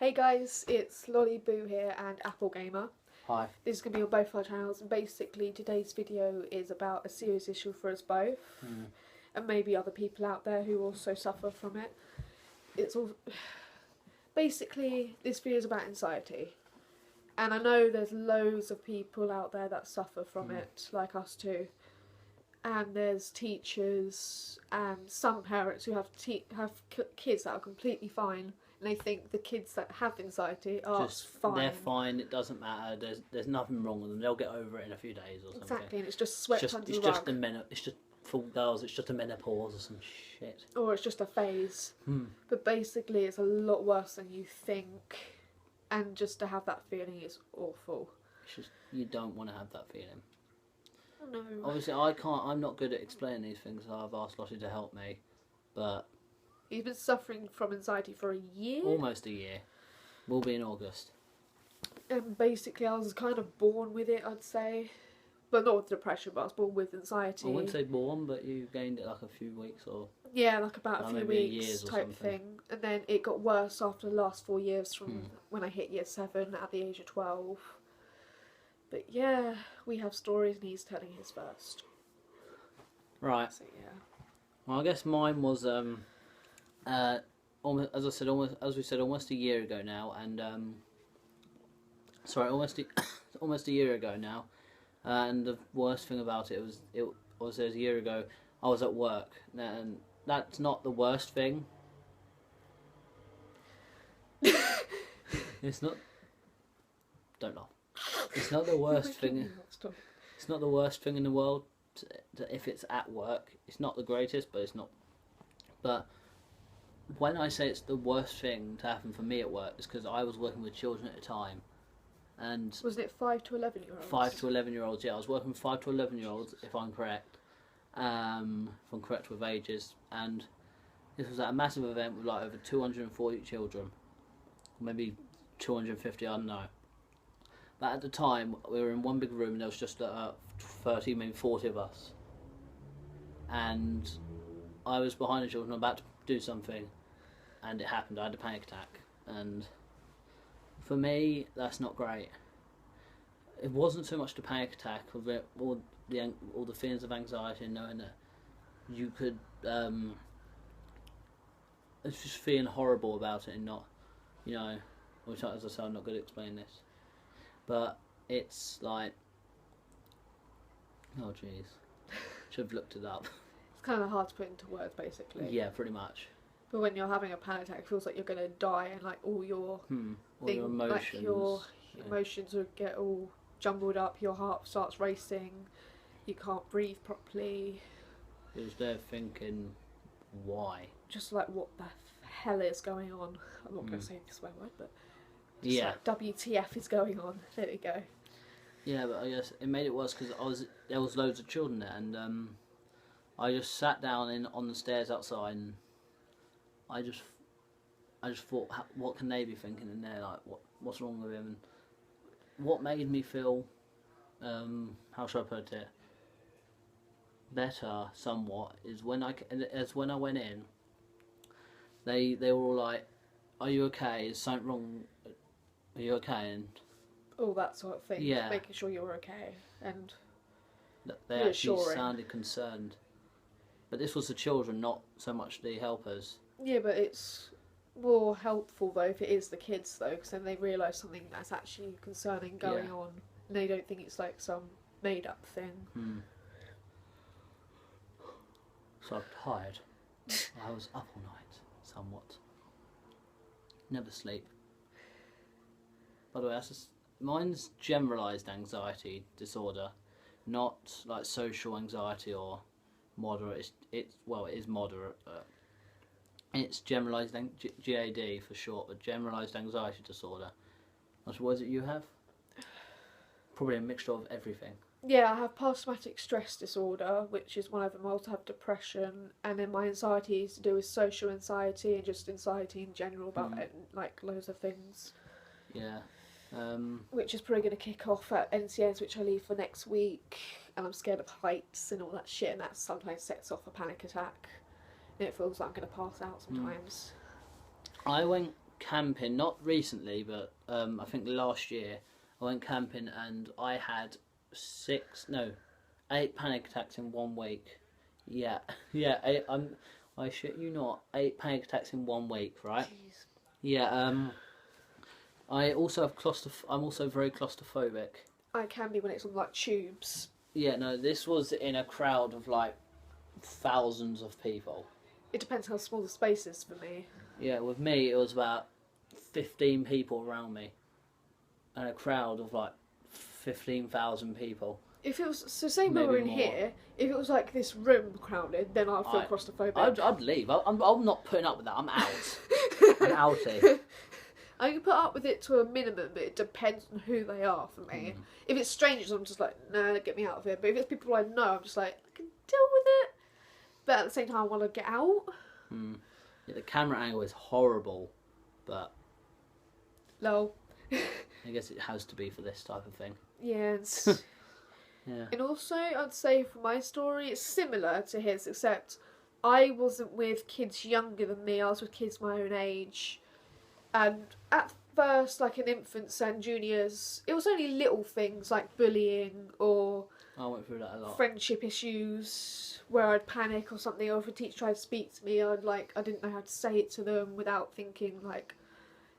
Hey guys, it's Lolly Boo here and Applegamer. Hi. This is going to be on both our channels, and basically today's video is about a serious issue for us both, and maybe other people out there who also suffer from it. It's all... Basically, this video is about anxiety, and I know there's loads of people out there that suffer from it, like us too. And there's teachers and some parents who have kids that are completely fine, and they think the kids that have anxiety are just fine. They're fine. It doesn't matter. There's nothing wrong with them. They'll get over it in a few days or something. Exactly, and it's just swept under the rug. It's just for girls. It's just a menopause or some shit. Or it's just a phase. But basically, it's a lot worse than you think, and just to have that feeling is awful. It's just you don't want to have that feeling. No. Obviously, I'm not good at explaining these things, so I've asked Lottie to help me. But he's been suffering from anxiety for a year. Almost a year. Will be in August. And basically, I was kind of born with it, I'd say. But not with depression, but I was born with anxiety. I wouldn't say born, but you gained it like a few weeks or... Yeah, like about a few weeks years type thing. And then it got worse after the last 4 years from when I hit year 7 at the age of 12. But yeah, we have stories and he's telling his first. Right. So yeah. Well, I guess mine was almost, as we said, almost a year ago now, and almost a year ago now. And the worst thing about it was a year ago. I was at work, and that's not the worst thing. It's not. Don't laugh. It's not the worst thing. It's not the worst thing in the world. If it's at work, it's not the greatest, but it's not. But when I say it's the worst thing to happen for me at work, it's because I was working with children at a time, and wasn't it 5 to 11-year-olds? 5 to 11-year-olds. Yeah, I was working with 5 to 11-year-olds, if I'm correct. If I'm correct with ages, and this was at a massive event with like over 240 children, maybe 250. I don't know. But at the time, we were in one big room and there was just 30, maybe 40 of us. And I was behind the children, about to do something, and it happened. I had a panic attack. And for me, that's not great. It wasn't so much the panic attack, or the feelings of anxiety and knowing that you could... it's just feeling horrible about it and not, you know... Which, as I said, I'm not good at explaining this. But it's like, oh jeez, should have looked it up. It's kind of hard to put into words, basically. Yeah, pretty much. But when you're having a panic attack, it feels like you're going to die, and like all your your emotions, like your emotions will get all jumbled up. Your heart starts racing. You can't breathe properly. It was there thinking, why? Just like, what the hell is going on? I'm not going to say the swear word, but. Yeah. Like, WTF is going on. There we go. Yeah, but I guess it made it worse because there was loads of children there, and I just sat down on the stairs outside, and I just thought, what can they be thinking in there? Like, what's wrong with him? And what made me feel, how should I put it, better somewhat is when I went in, they were all like, "Are you okay? Is something wrong? Are you okay?" And all that sort of thing. Yeah. Making sure you're okay. And they actually sounded concerned. But this was the children, not so much the helpers. Yeah, but it's more helpful though if it is the kids though, because then they realise something that's actually concerning going on, and they don't think it's like some made up thing. So I'm tired. I was up all night, somewhat. Never sleep. By the way, mine's generalised anxiety disorder, not like social anxiety or moderate. It is moderate. It's generalised GAD for short, but generalised anxiety disorder. What is it you have? Probably a mixture of everything. Yeah, I have post-traumatic stress disorder, which is one of them. I also have depression, and then my anxiety is to do with social anxiety and just anxiety in general about like loads of things. Yeah. Which is probably going to kick off at NCNs, which I leave for next week, and I'm scared of heights and all that shit, and that sometimes sets off a panic attack, and it feels like I'm going to pass out sometimes. I went camping, not recently, but I think last year. I went camping and I had 8 panic attacks in 1 week. Yeah, yeah. I shit you not, 8 panic attacks in 1 week, right? Jeez. Yeah. I also have I'm also very claustrophobic. I can be when it's on like tubes. Yeah, no, this was in a crowd of like thousands of people. It depends how small the space is for me. Yeah, with me it was about 15 people around me, and a crowd of like 15,000 people. If it was, so say we Maybe were in more. here, if it was like this room crowded, then I'd feel claustrophobic. I'd leave. I'm not putting up with that. I'm out. I'm outie. I can put up with it to a minimum, but it depends on who they are for me. If it's strangers, I'm just like, no, get me out of here. But if it's people I know, I'm just like, I can deal with it. But at the same time, I want to get out. Yeah, the camera angle is horrible, but Lol. I guess it has to be for this type of thing. Yeah. Yeah. And also, I'd say for my story, it's similar to his, except I wasn't with kids younger than me. I was with kids my own age. And at first, like in infants and juniors, it was only little things like bullying or I went through that a lot. friendship issues where I'd panic or something, or if a teacher tried to speak to me, I didn't know how to say it to them without thinking like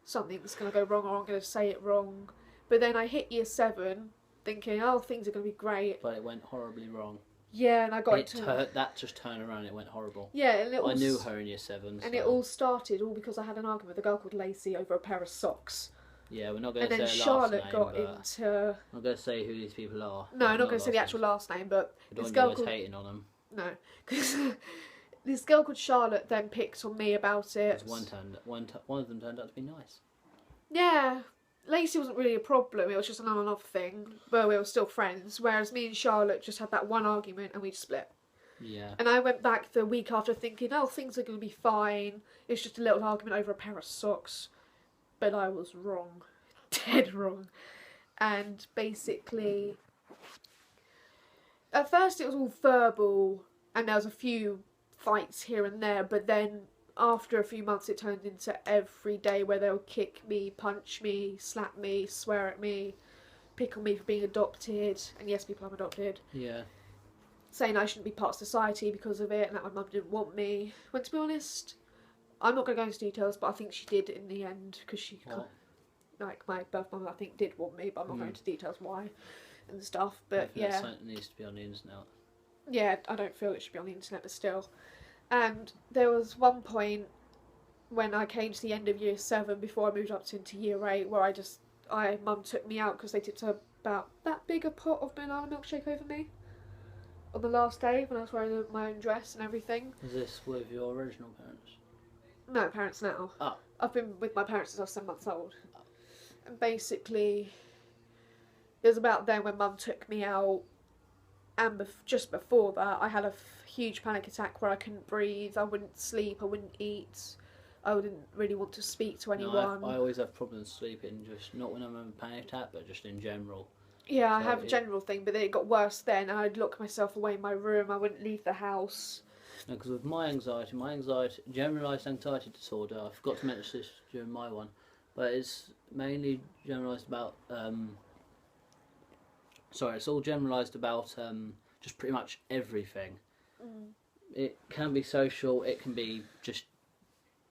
something's going to go wrong or I'm going to say it wrong. But then I hit year 7 thinking, oh, things are going to be great. But it went horribly wrong. Yeah, and I got into that just turned around. It went horrible. Yeah, and I knew her in year 7. And it all started because I had an argument with a girl called Lacey over a pair of socks. Yeah, we're not going to And say then her last Charlotte name, got but into. I'm not going to say who these people are. No, I'm not going to say the actual last name, but I don't this want girl you guys called. hating on them. No, because this girl called Charlotte then picked on me about it. One of them turned out to be nice. Yeah, Lacey wasn't really a problem. It was just an on and off thing, but we were still friends. Whereas me and Charlotte just had that one argument and we split. Yeah. And I went back the week after thinking, oh, things are going to be fine. It's just a little argument over a pair of socks. But I was wrong. Dead wrong. And basically, at first it was all verbal and there was a few fights here and there, but then after a few months it turned into every day where they'll kick me, punch me, slap me, swear at me, pick on me for being adopted. And yes, people, I'm adopted. Yeah. Saying I shouldn't be part of society because of it and that my mum didn't want me. When to be honest, I'm not going to go into details, but I think she did in the end because she, like my birth mum, I think did want me, but I'm not going into details why and stuff. But yeah, something needs to be on the internet. Yeah, I don't feel it should be on the internet, but still. And there was one point when I came to the end of year 7 before I moved up into year 8 where mum took me out because they tipped about that big a pot of banana milkshake over me. On the last day when I was wearing my own dress and everything. Is this with your original parents? No, parents now. Oh. I've been with my parents since I was 7 months old. And basically, it was about then when mum took me out, and just before that I had a huge panic attack where I couldn't breathe, I wouldn't sleep, I wouldn't eat, I wouldn't really want to speak to anyone. No, I always have problems sleeping, just not when I'm having a panic attack, but just in general. Yeah, I have a general thing, but then it got worse then, and I'd lock myself away in my room, I wouldn't leave the house. No, because with my anxiety, generalised anxiety disorder, I forgot to mention this during my one, but it's mainly generalised about, it's all generalised about just pretty much everything. It can be social, it can be just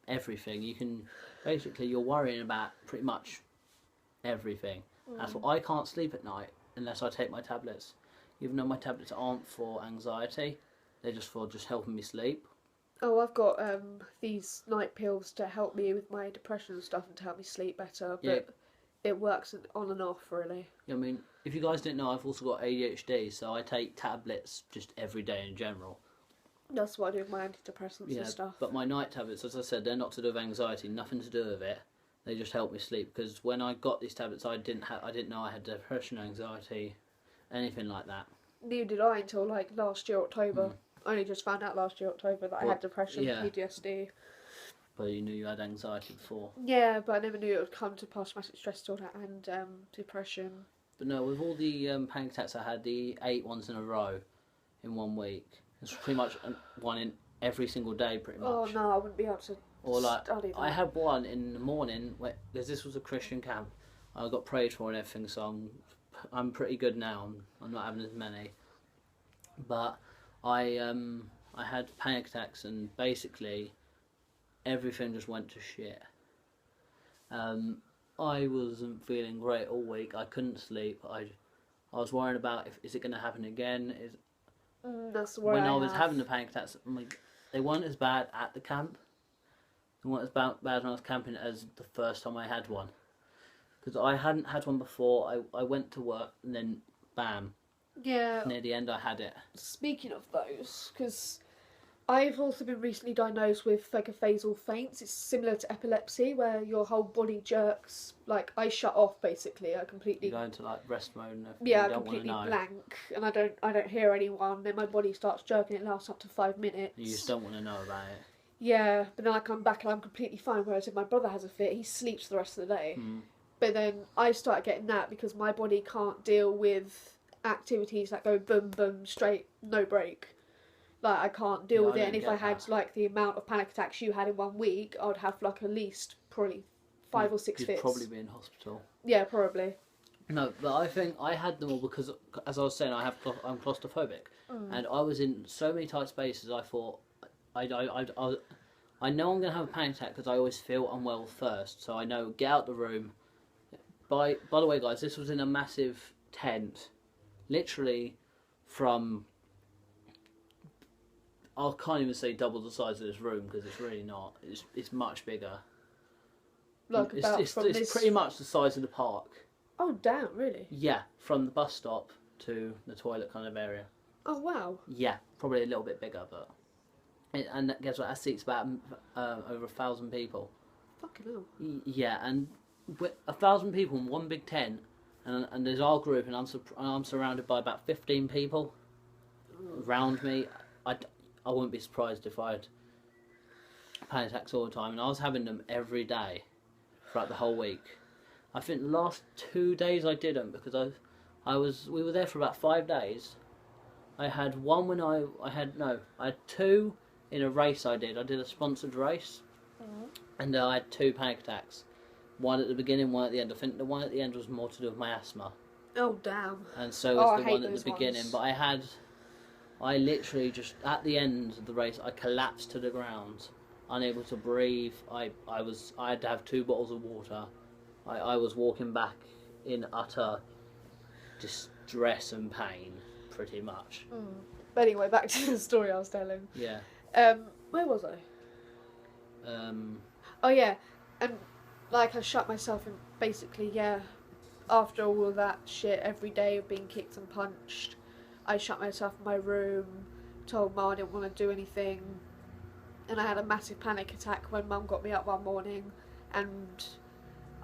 everything. You're worrying about pretty much everything. That's why I can't sleep at night unless I take my tablets. Even though my tablets aren't for anxiety, they're just for helping me sleep. Oh, I've got these night pills to help me with my depression and stuff and to help me sleep better, but it works on and off, really. I mean, if you guys didn't know, I've also got ADHD, so I take tablets just every day in general. That's what I do with my antidepressants and stuff. But my night tablets, as I said, they're not to do with anxiety, nothing to do with it. They just help me sleep, because when I got these tablets, I didn't know I had depression, anxiety, anything like that. Neither did I until like last year October. I only just found out last year October that I had depression, PTSD. But you knew you had anxiety before. Yeah, but I never knew it would come to post-traumatic stress disorder and depression. But no, with all the panic attacks I had, the 8 ones in a row in 1 week, it's pretty much one in every single day, pretty much. Oh no, I wouldn't be able to Or like, Study that. I had one in the morning, because this was a Christian camp. I got prayed for and everything, so I'm pretty good now. I'm not having as many. But I had panic attacks, and basically everything just went to shit. I wasn't feeling great all week. I couldn't sleep. I was worrying about is it going to happen again. That's where when I was having the panic attacks, they weren't as bad at the camp. They weren't as bad when I was camping as the first time I had one. Because I hadn't had one before. I went to work and then bam. Yeah. Near the end I had it. Speaking of those, because I've also been recently diagnosed with phagophasal faints. It's similar to epilepsy, where your whole body jerks. Like, I shut off basically. I completely. You go into like rest mode and everything. Yeah, you don't completely want to know. blank, and I don't hear anyone. Then my body starts jerking. It lasts up to 5 minutes. You just don't want to know about it. Yeah, but then I come back and I'm completely fine. Whereas if my brother has a fit, he sleeps the rest of the day. But then I start getting that because my body can't deal with activities that go boom boom straight, no break. Like, I can't deal with it, and if I had like the amount of panic attacks you had in 1 week, I'd have like at least probably 5 or 6 You'd fits. probably be in hospital. Yeah, probably. No, but I think I had them all because, as I was saying, I'm claustrophobic, and I was in so many tight spaces. I thought, I know I'm gonna have a panic attack because I always feel unwell first. So I know, get out the room. By the way, guys, this was in a massive tent, literally from. I can't even say double the size of this room because it's really not. It's much bigger. Like It's pretty much the size of the park. Oh damn! Really? Yeah, from the bus stop to the toilet kind of area. Oh wow! Yeah, probably a little bit bigger, but and guess what? That seats about over 1,000 people. Fucking hell! Yeah, and 1,000 people in one big tent, and there's our group, and I'm surrounded by about 15 people around me. I wouldn't be surprised if I had panic attacks all the time, and I was having them every day throughout the whole week. I think the last 2 days I didn't because we were there for about 5 days. I had one when I had 2 in a race I did a sponsored race, and I had 2 panic attacks. One at the beginning, one at the end. I think the one at the end was more to do with my asthma. Oh damn! And so was the one at the beginning. But I literally just, at the end of the race, I collapsed to the ground, unable to breathe. I had to have 2 bottles of water. I was walking back in utter distress and pain, pretty much. But anyway, back to the story I was telling. Yeah. Where was I? Oh yeah, and like I shut myself in. Basically, yeah. After all of that shit, every day of being kicked and punched, I shut myself in my room, told Mum I didn't want to do anything, and I had a massive panic attack when Mum got me up one morning, and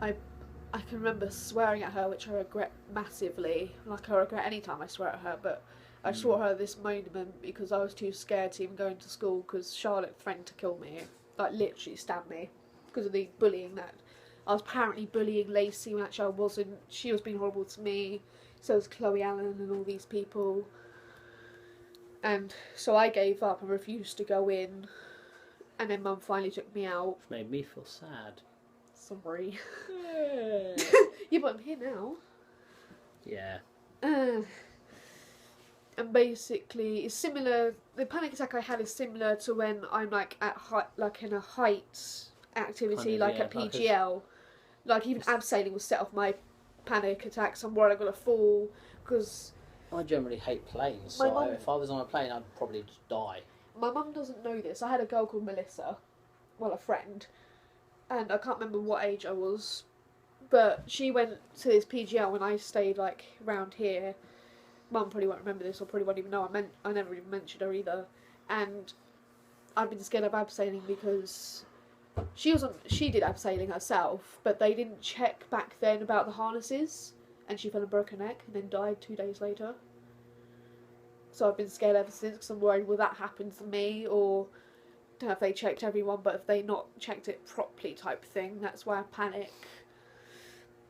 I can remember swearing at her, which I regret massively. Like, I regret any time I swear at her, but I swore at her this moment because I was too scared to even go into school because Charlotte threatened to kill me, like literally stab me, because of the bullying that I was apparently bullying Lacey when actually I wasn't. She was being horrible to me. So was Chloe Allen and all these people. And so I gave up and refused to go in. And then Mum finally took me out. Which made me feel sad. Sorry. Yeah, but I'm here now. Yeah. And basically, it's similar. The panic attack I had is similar to when I'm like at like in a height activity, Kind of, like at PGL. Like even abseiling was set off my panic attacks. I'm worried I'm gonna fall because I generally hate planes, so if I was on a plane I'd probably just die. My mum doesn't know this. I had a girl called Melissa, well, a friend, and I can't remember what age I was, but she went to this PGL when I stayed like around here. Mum probably won't remember this or probably won't even know I never even mentioned her either, and I've been scared of abseiling because she did abseiling herself, but they didn't check back then about the harnesses, and she fell and broke her neck and then died 2 days later. So I've been scared ever since because I'm worried, will that happen to me, or don't know if they checked everyone, but if they not checked it properly type thing, that's why I panic.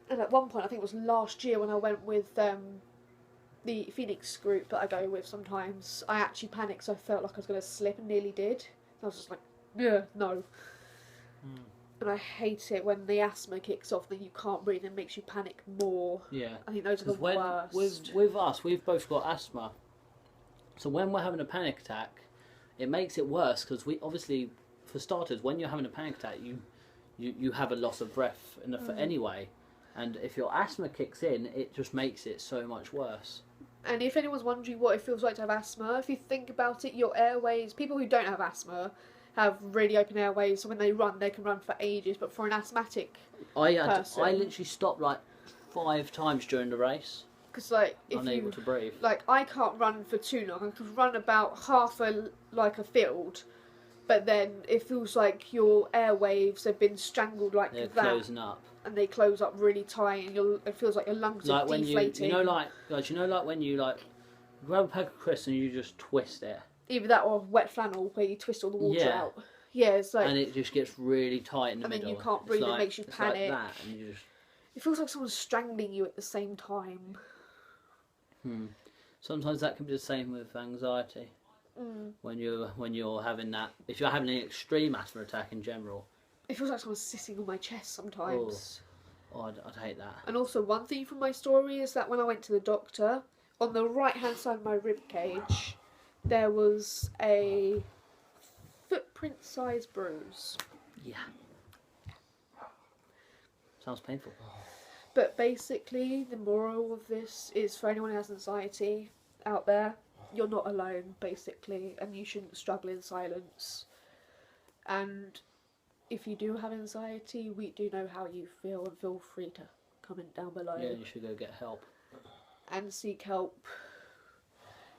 And at one point, I think it was last year when I went with the Phoenix group that I go with sometimes, I actually panicked because I felt like I was going to slip and nearly did. And I was just like, yeah, no. And I hate it when the asthma kicks off, then you can't breathe and makes you panic more. Yeah. I think those are the worst. With us, we've both got asthma. So when we're having a panic attack, it makes it worse because we obviously, for starters, when you're having a panic attack, you have a loss of breath anyway. And if your asthma kicks in, it just makes it so much worse. And if anyone's wondering what it feels like to have asthma, if you think about it, your airways, people who don't have asthma have really open airways, so when they run, they can run for ages. But for an asthmatic person, I literally stopped like 5 times during the race. Because like, if unable to breathe. Like, I can't run for too long. I can run about half a field, but then it feels like your airwaves have been strangled like They're that. closing up. And they close up really tight, and it feels like your lungs are deflating. You know, like when you like grab a pack of crisps and you just twist it. Either that or wet flannel where you twist all the water out. Yeah, it's like, and it just gets really tight in the middle. And then you can't breathe. It makes you panic. Like that, and you just... It feels like someone's strangling you at the same time. Sometimes that can be the same with anxiety. When you're having that, if you're having an extreme asthma attack in general. It feels like someone's sitting on my chest sometimes. Oh, I'd hate that. And also, one thing from my story is that when I went to the doctor, on the right-hand side of my rib cage, there was a footprint-sized bruise. Yeah. Sounds painful. But basically, the moral of this is for anyone who has anxiety out there, you're not alone, basically, and you shouldn't struggle in silence. And if you do have anxiety, we do know how you feel, and feel free to comment down below. Yeah, you should go get help. And seek help.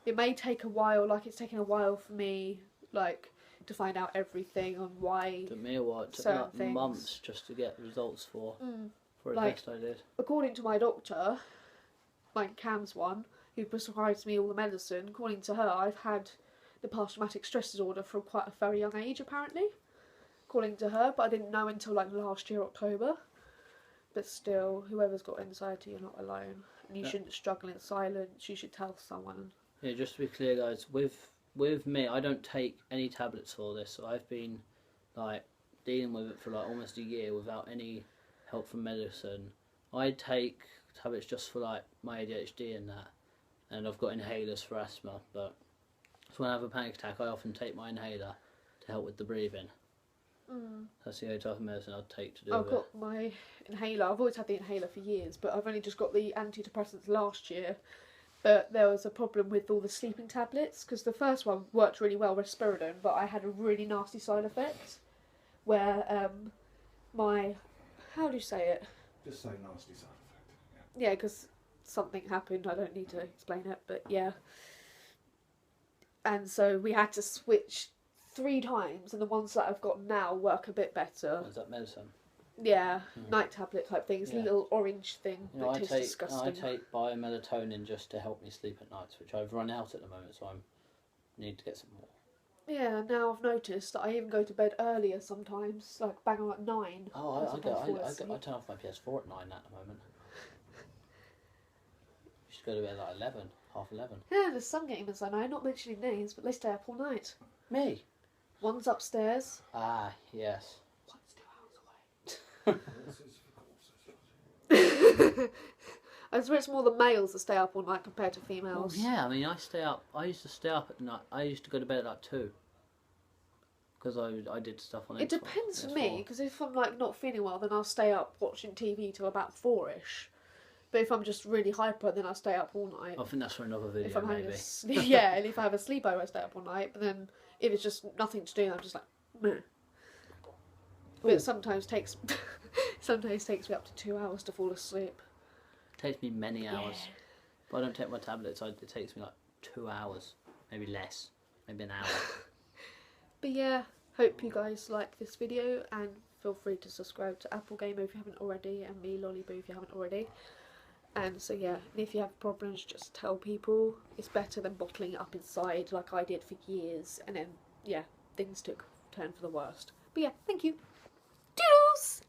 It may take a while, like it's taken a while for me, like, to find out everything on why. It took me a while. It took like months just to get results for a test I did. According to my doctor, like Cam's one, who prescribes me all the medicine, according to her, I've had the post-traumatic stress disorder from quite a very young age, apparently. According to her, but I didn't know until like last year, October. But still, whoever's got anxiety, you're not alone. And you shouldn't struggle in silence, you should tell someone. Yeah, just to be clear, guys, with me, I don't take any tablets for this, so I've been like dealing with it for like almost a year without any help from medicine. I take tablets just for like my ADHD and that, and I've got inhalers for asthma, but so when I have a panic attack, I often take my inhaler to help with the breathing. That's the only type of medicine I'd take to do it. I've got my inhaler. I've always had the inhaler for years, but I've only just got the antidepressants last year. But there was a problem with all the sleeping tablets, because the first one worked really well, risperidone, but I had a really nasty side effect where how do you say it? Just say nasty side effect. Yeah, because something happened. I don't need to explain it, but yeah. And so we had to switch 3 times, and the ones that I've got now work a bit better. Is that medicine? Yeah, night tablet type things, little orange thing that tastes disgusting. I take biomelatonin just to help me sleep at nights, which I've run out at the moment, so I need to get some more. Yeah, now I've noticed that I even go to bed earlier sometimes, like bang on at 9. Oh, I turn off my PS4 at 9 at the moment. You should go to bed at like 11, half 11. Yeah, there's some gamers I know, not mentioning names, but they stay up all night. Me? One's upstairs. Ah, yes. One's 2 hours away. I swear it's more the males that stay up all night compared to females. Well, yeah, I mean, I used to stay up at night. I used to go to bed at like 2. Because I did stuff on it. It depends for me, because if I'm like not feeling well, then I'll stay up watching TV till about 4ish. But if I'm just really hyper, then I'll stay up all night. I think that's for another video, if I'm maybe. Yeah, and if I have a sleepover, I stay up all night. But then if it's just nothing to do, I'm just like, meh. But it sometimes takes me up to 2 hours to fall asleep. It takes me many hours. Yeah. If I don't take my tablets, it takes me like 2 hours, maybe less, maybe an hour. But yeah, hope you guys like this video, and feel free to subscribe to Applegamer if you haven't already, and me, Lollyboo, if you haven't already. And so yeah, and if you have problems, just tell people. It's better than bottling it up inside like I did for years, and then yeah, things took a turn for the worst. But yeah, thank you. Doodles!